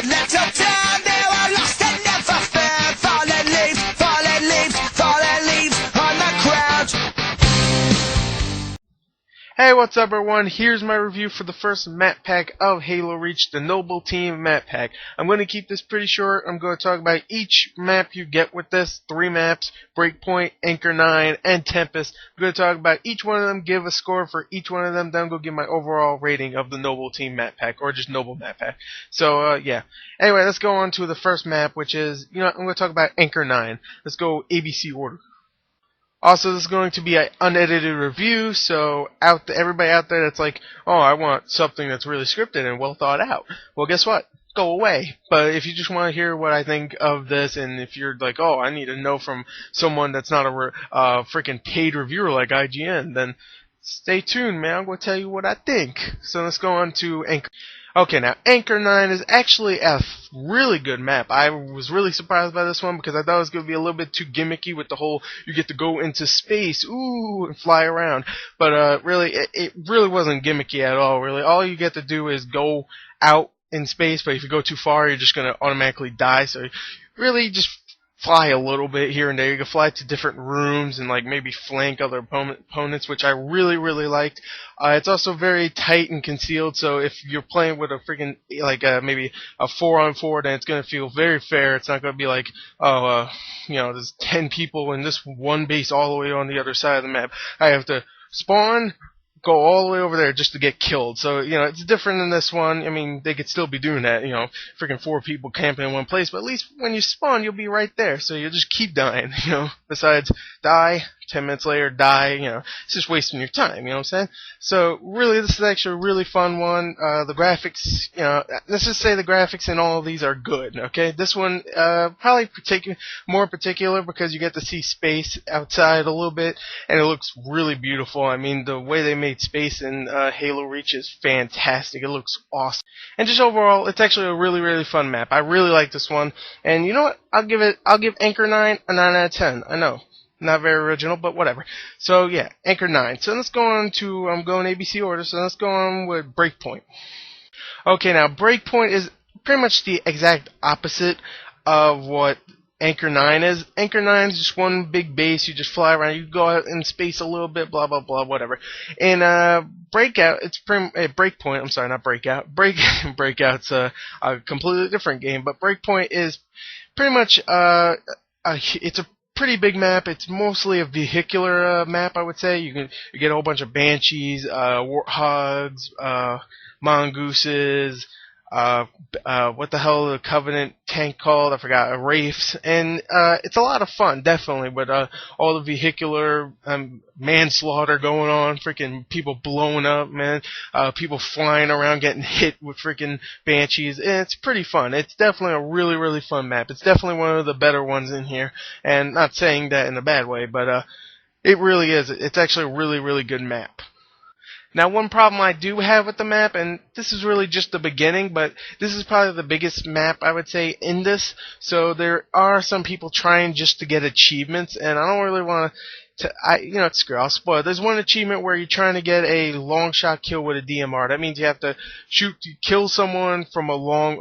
that little town, they were lost and never found. Fallen leaves, fallen leaves, fallen leaves on the ground. Hey, what's up everyone? Here's my review for the first map pack of Halo Reach, the Noble Team map pack. I'm going to keep this pretty short. I'm going to talk about each map you get with this. 3 maps, Breakpoint, Anchor 9, and Tempest. I'm going to talk about each one of them, give a score for each one of them, then I'm going to give my overall rating of the Noble Team map pack, or just Noble map pack. So, yeah. Anyway, let's go on to the first map, which is, I'm going to talk about Anchor 9. Let's go ABC order. Also, this is going to be an unedited review, so everybody out there that's like, oh, I want something that's really scripted and well thought out. Well, guess what? Go away. But if you just want to hear what I think of this, and if you're like, oh, I need to know from someone that's not a freaking paid reviewer like IGN, then stay tuned, man. I'm going to tell you what I think. So let's go on to Anchor. Okay, now, Anchor 9 is actually a really good map. I was really surprised by this one because I thought it was going to be a little bit too gimmicky with the whole, you get to go into space, ooh, and fly around. But really, it really wasn't gimmicky at all, really. All you get to do is go out in space, but if you go too far, you're just going to automatically die. So really just fly a little bit here and there. You can fly to different rooms and like maybe flank other opponents, which I really, really liked. It's also very tight and concealed, so if you're playing with a freaking maybe a 4-on-4, then it's going to feel very fair. It's not going to be like, there's 10 people in this one base all the way on the other side of the map. I have to spawn, go all the way over there just to get killed. So, it's different in this one. I mean, they could still be doing that, freaking 4 people camping in one place, but at least when you spawn, you'll be right there, so you'll just keep dying, besides die, 10 minutes later, die, it's just wasting your time, you know what I'm saying? So, really, this is actually a really fun one. The graphics, let's just say the graphics in all of these are good, okay? This one, probably more particular because you get to see space outside a little bit, and it looks really beautiful. I mean, the way they made space in Halo Reach is fantastic. It looks awesome. And just overall, it's actually a really, really fun map. I really like this one. And you know what? I'll give Anchor 9 a 9 out of 10. I know. Not very original, but whatever. So, yeah, Anchor 9. So, let's go on to, I'm going ABC order, so let's go on with Breakpoint. Okay, now, Breakpoint is pretty much the exact opposite of what Anchor 9 is. Anchor 9 is just one big base. You just fly around. You go out in space a little bit, blah, blah, blah, whatever. In Breakpoint, I'm sorry, not Breakout. Breakout's a completely different game, but Breakpoint is pretty much, it's a pretty big map. It's mostly a vehicular map, I would say. You get a whole bunch of Banshees, Warthogs, Mongooses, what the hell the Covenant tank called? I forgot. Wraiths, and it's a lot of fun, definitely, with all the vehicular manslaughter going on, freaking people blowing up, man, people flying around getting hit with freaking Banshees, and it's pretty fun. It's definitely a really, really fun map. It's definitely one of the better ones in here, and not saying that in a bad way, but it really is. It's actually a really, really good map. Now, one problem I do have with the map, and this is really just the beginning, but this is probably the biggest map, I would say, in this. So there are some people trying just to get achievements, and I don't really want to, screw it, I'll spoil it. There's one achievement where you're trying to get a long shot kill with a DMR. That means you have to kill someone from a long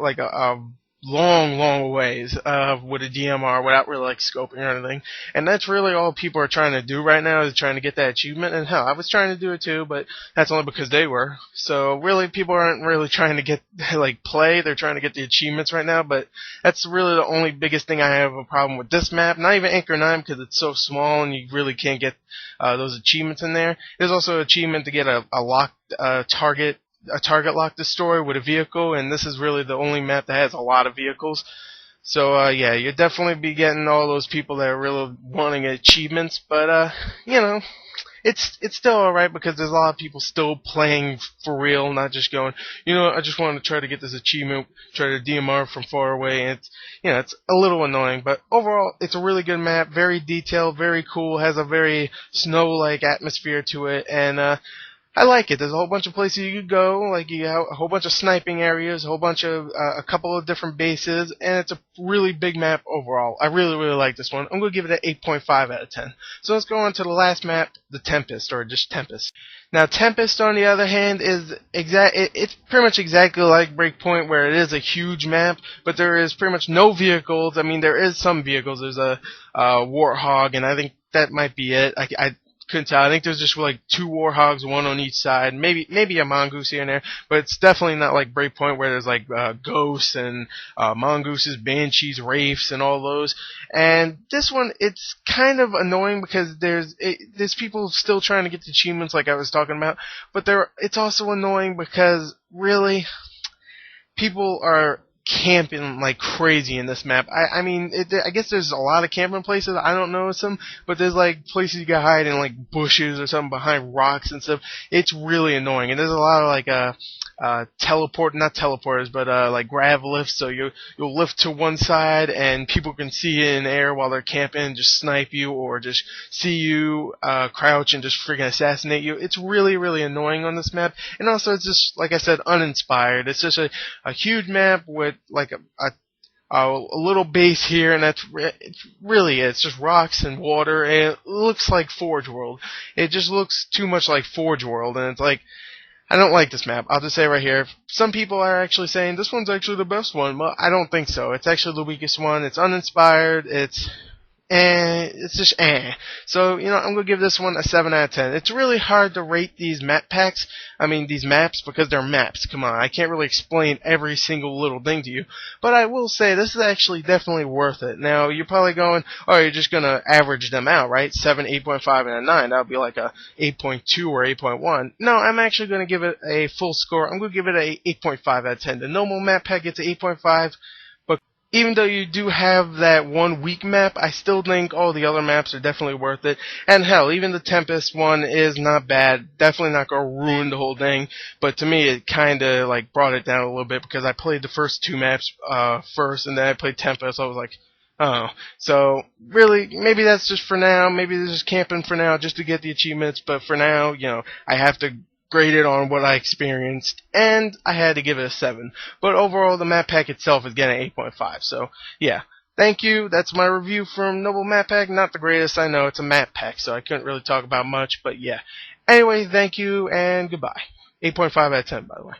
ways with a DMR without really scoping or anything, and that's really all people are trying to do right now, is trying to get that achievement. And hell, I was trying to do it too, but that's only because they were. So really, people aren't really trying to get play. They're trying to get the achievements right now. But that's really the only biggest thing I have a problem with this map. Not even Anchor 9, because it's so small and you really can't get those achievements in there. There's also an achievement to get a locked target lock destroy with a vehicle, and this is really the only map that has a lot of vehicles. So yeah, you'll definitely be getting all those people that are really wanting achievements, but it's still alright because there's a lot of people still playing for real, not just going, I just want to try to get this achievement, try to DMR from far away, and it's a little annoying, but overall, it's a really good map, very detailed, very cool, has a very snow-like atmosphere to it, and I like it. There's a whole bunch of places you could go. Like you have a whole bunch of sniping areas, a whole bunch of a couple of different bases, and it's a really big map overall. I really like this one. I'm gonna give it an 8.5 out of 10. So let's go on to the last map, the Tempest, or just Tempest. Now Tempest, on the other hand, is it's pretty much exactly like Breakpoint, where it is a huge map, but there is pretty much no vehicles. I mean, there is some vehicles. There's a Warthog, and I think that might be it. I couldn't tell. I think there's just like 2 Warhogs, one on each side, maybe a Mongoose here and there, but it's definitely not like Breakpoint where there's like ghosts and mongooses, banshees, wraiths, and all those. And this one, it's kind of annoying because there's people still trying to get the achievements, like I was talking about, but it's also annoying because really people are camping like crazy in this map. I mean, I guess there's a lot of camping places. I don't know some, but there's like places you can hide in like bushes or something behind rocks and stuff. It's really annoying, and there's a lot of like not teleporters, but like grav lifts. So you'll lift to one side, and people can see you in the air while they're camping, and just snipe you, or just see you crouch and just freaking assassinate you. It's really annoying on this map, and also it's just, like I said, uninspired. It's just a huge map with like a little base here, and it's just rocks and water, and it looks like Forge World. It just looks too much like Forge World, and it's like, I don't like this map. I'll just say right here, some people are actually saying this one's actually the best one. Well, I don't think so. It's actually the weakest one. It's uninspired. It's just So, I'm going to give this one a 7 out of 10. It's really hard to rate these map packs, these maps, because they're maps. Come on, I can't really explain every single little thing to you. But I will say, this is actually definitely worth it. Now, you're probably going, oh, you're just going to average them out, right? 7, 8.5, and a 9. That would be like a 8.2 or 8.1. No, I'm actually going to give it a full score. I'm going to give it a 8.5 out of 10. The normal map pack gets an 8.5. Even though you do have that one weak map, I still think all the other maps are definitely worth it. And hell, even the Tempest one is not bad. Definitely not going to ruin the whole thing. But to me, it kind of like brought it down a little bit because I played the first 2 maps first, and then I played Tempest. So I was like, oh. So really, maybe that's just for now. Maybe this is camping for now just to get the achievements. But for now, I have to graded on what I experienced, and I had to give it a 7. But overall, the map pack itself is getting 8.5. So, yeah. Thank you. That's my review from Noble Map Pack. Not the greatest, I know. It's a map pack, so I couldn't really talk about much, but yeah. Anyway, thank you, and goodbye. 8.5 out of 10, by the way.